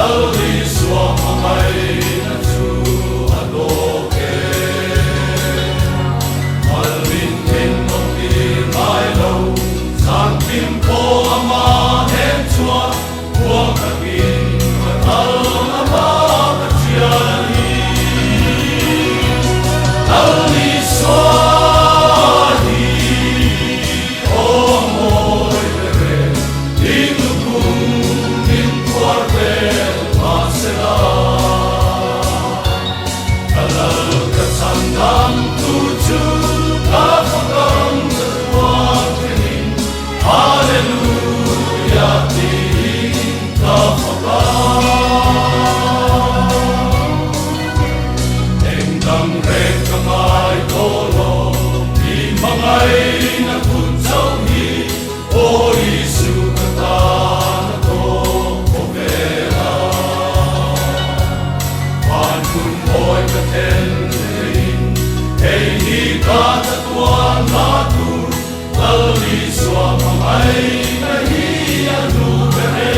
lalli suam mai na chu adoke malvin tin mong ti mai lo sang tim po ama hem chua kwa kabin matal ama kachiani lalli suahi o moi re ding kum din kwar ve masela kalal ka sandam tu chu ka phakam wa kenin hallelujah din ka phakam engdang re kamai tolo di mangai na kun chau hi o isu kata na to ovela pan kun boy ka ten hey hi ka ta tuan na tu lalli swa mai na hi anu bere